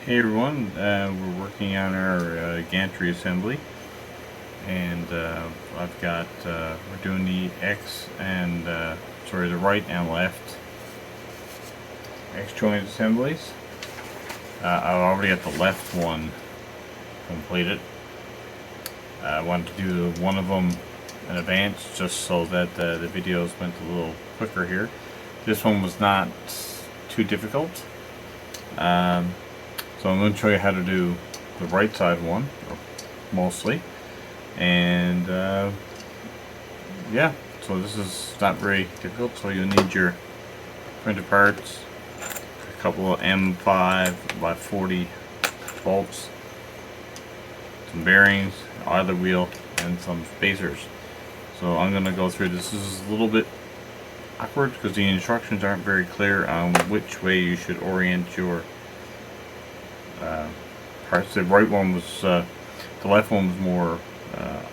Hey everyone, we're working on our gantry assembly, and I've got, we're doing the X and, sorry, the right and left X joint assemblies. I've already got the left one completed. I wanted to do one of them in advance just so that the videos went a little quicker here. This one was not too difficult. So I'm going to show you how to do the right side one, mostly, and yeah, so this is not very difficult. So you'll need your printed parts, a couple of M5 by 40 bolts, some bearings, idler wheel, and some spacers. So I'm going to go through this. This is a little bit awkward because the instructions aren't very clear on which way you should orient your parts. The right one was, the left one was more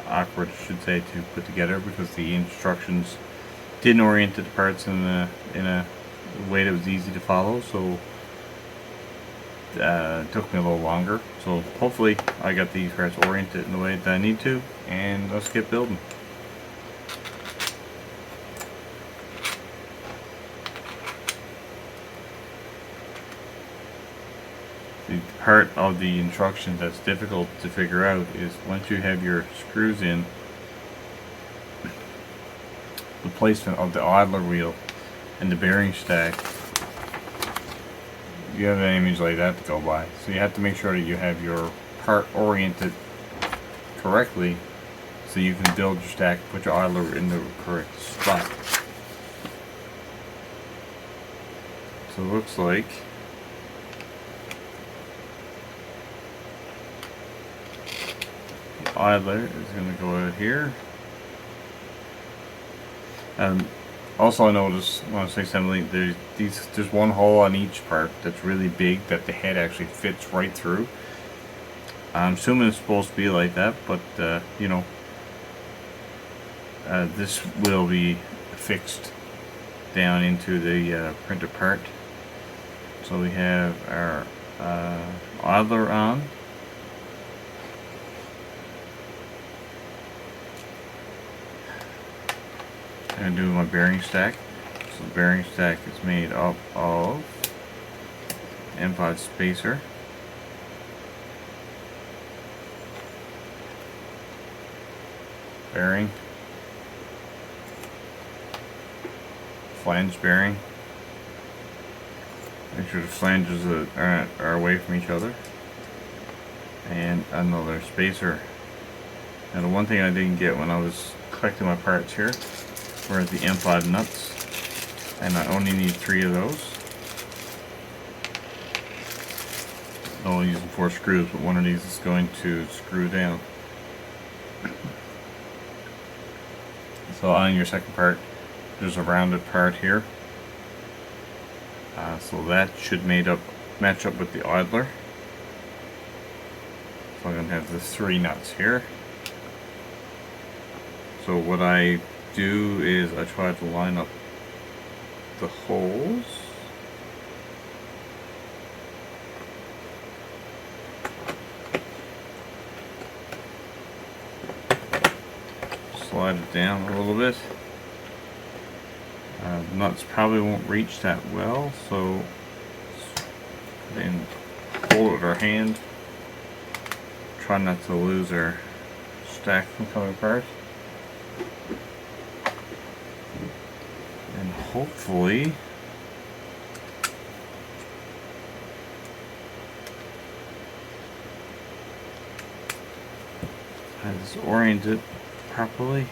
awkward, I should say, to put together because the instructions didn't orient the parts in a way that was easy to follow. So it took me a little longer. So hopefully I got these parts oriented in the way that I need to, and let's get building. The part of the instructions that's difficult to figure out is once you have your screws in, the placement of the idler wheel and the bearing stack. You have an image like that to go by, so you have to make sure that you have your part oriented correctly so you can build your stack, put your idler in the correct spot. So it looks like the idler is going to go out here. Also, I noticed when I was assembling, there's one hole on each part that's really big that the head actually fits right through. I'm assuming it's supposed to be like that, but you know, this will be fixed down into the printed part. So we have our idler on. I'm going to do my bearing stack. So the bearing stack is made up of M5 spacer, bearing, flange bearing. Make sure the flanges are away from each other, and another spacer. Now the one thing I didn't get when I was collecting my parts here were the M5 nuts, and I only need 3 of those. I'm only using 4 screws, but one of these is going to screw down. So on your second part, there's a rounded part here. So that should match up with the idler. So I'm going to have the 3 nuts here. So what I do is I try to line up the holes. Slide it down a little bit. The nuts probably won't reach that well, so then hold it with our hand. Try not to lose our stack from coming apart. And hopefully I have this oriented properly.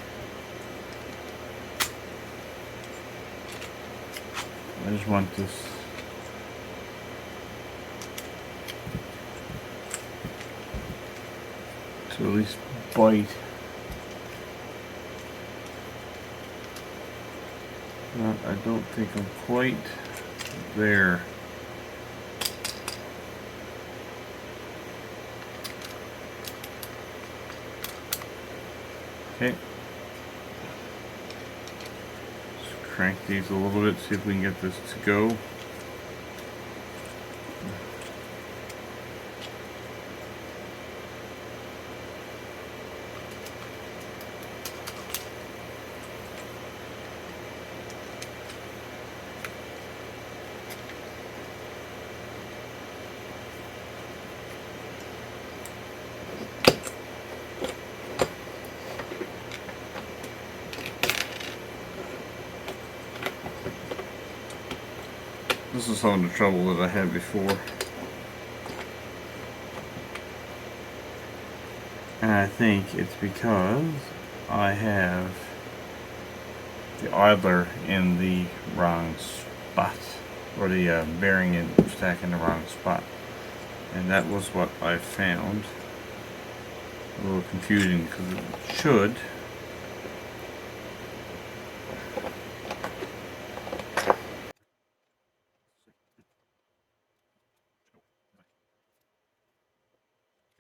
I just want this to at least bite. I don't think I'm quite there. Okay. Just crank these a little bit, see if we can get this to go. This is some of the trouble that I had before. And I think it's because I have the idler in the wrong spot, or the bearing and stack in the wrong spot. And that was what I found. A little confusing because it should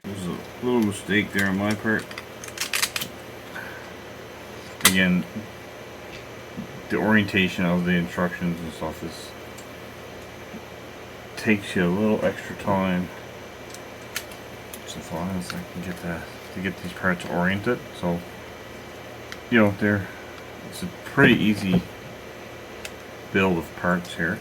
there's a little mistake there on my part. Again, the orientation of the instructions and stuff takes you a little extra time. As long as I can get these parts oriented. So, you know, it's a pretty easy build of parts here.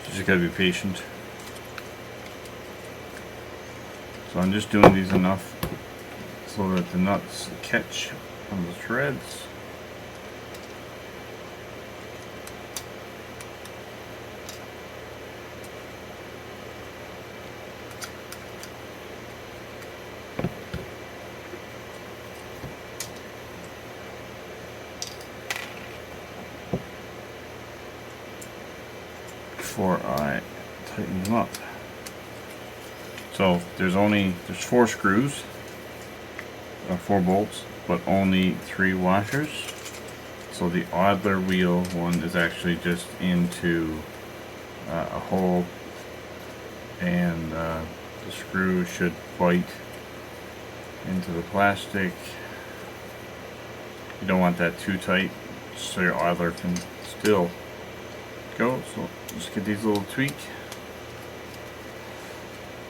You just gotta be patient. So I'm just doing these enough so that the nuts catch on the threads. Before I tighten them up. So there's 4 screws, 4 bolts, but only 3 washers. So the idler wheel one is actually just into a hole, and the screw should bite into the plastic. You don't want that too tight, so your idler can still go. So just get these little tweak.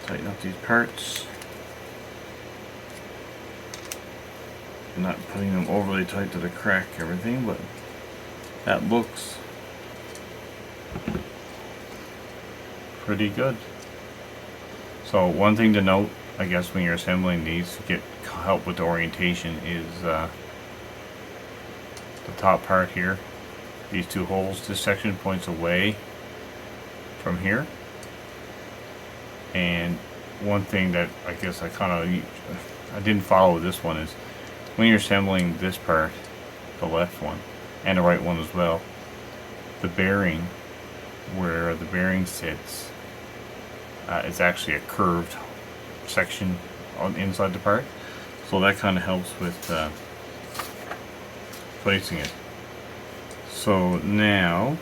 Tighten up these parts. I'm not putting them overly tight to the crack everything, but that looks pretty good. So one thing to note, I guess, when you're assembling these to get help with the orientation is the top part here. These 2 holes, this section points away from here. And one thing that I guess I didn't follow with this one is when you're assembling this part, the left one and the right one as well, the bearing, where the bearing sits, is actually a curved section on inside the part, so that kind of helps with placing it. So now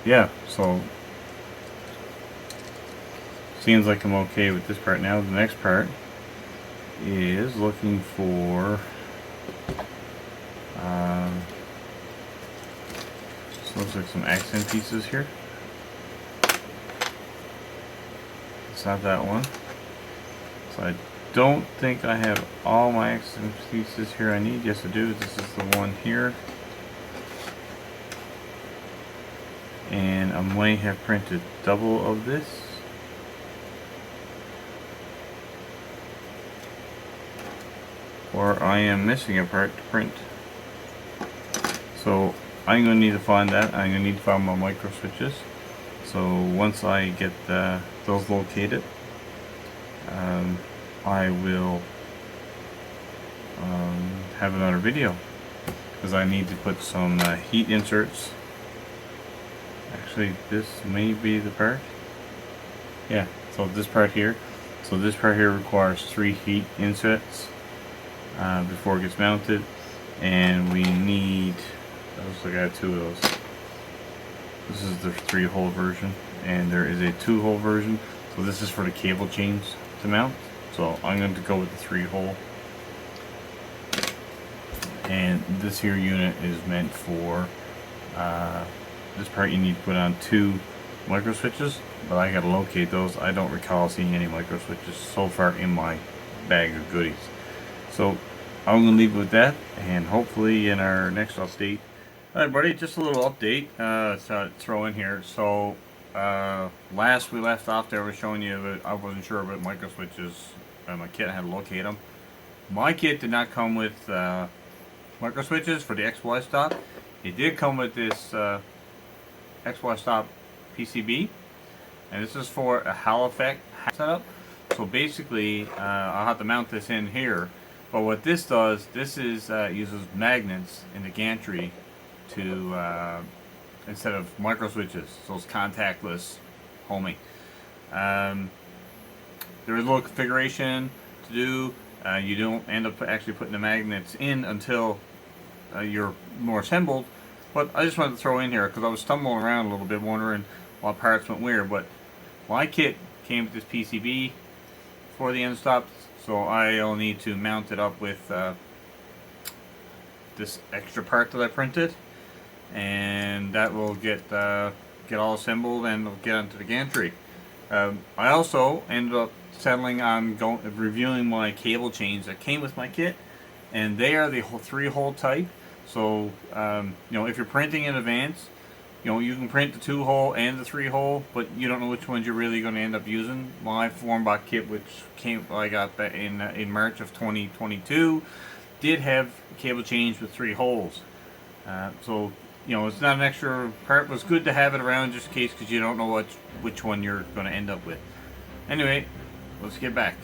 yeah, so seems like I'm okay with this part. Now the next part is looking for this looks like some accent pieces here. It's not that one. So I don't think I have all my accent pieces here I need. Yes I do. This is the one here. And I might have printed double of this. Or I am missing a part to print. So I'm going to need to find that. I'm going to need to find my micro switches. So once I get those located, I will have another video, because I need to put some heat inserts. Actually, this may be the part. Yeah, so this part here. So this part here requires 3 heat inserts before it gets mounted, and we need, I got 2 of those. This is the 3-hole version, and there is a 2-hole version. So this is for the cable chains to mount. So I'm going to go with the 3-hole. And this here unit is meant for this part. You need to put on 2 micro switches, but I gotta locate those. I don't recall seeing any micro switches so far in my bag of goodies. So I'm gonna leave it with that, and hopefully in our next update Hi, buddy. Just a little update to throw in here. So, last we left off there, I was showing you that I wasn't sure about micro switches. My kit had to locate them. My kit did not come with micro switches for the XY stop. It did come with this XY stop PCB, and this is for a Hall effect setup. So basically, I'll have to mount this in here. But what this does, this is uses magnets in the gantry to instead of micro switches, so it's contactless homing. There is a little configuration to do. You don't end up actually putting the magnets in until you're more assembled. But I just wanted to throw in here because I was stumbling around a little bit, wondering what parts went where. But my kit came with this PCB for the end stops, so I'll need to mount it up with this extra part that I printed, and that will get all assembled and will get onto the gantry. I also ended up settling on reviewing my cable chains that came with my kit, and they are the 3-hole type. So if you're printing in advance, you can print the 2-hole and the 3-hole, but you don't know which ones you're really going to end up using. My Formbach kit, which I got back in March of 2022, did have cable change with 3 holes. So it's not an extra part, but it's good to have it around just in case, because you don't know which one you're going to end up with. Anyway, let's get back.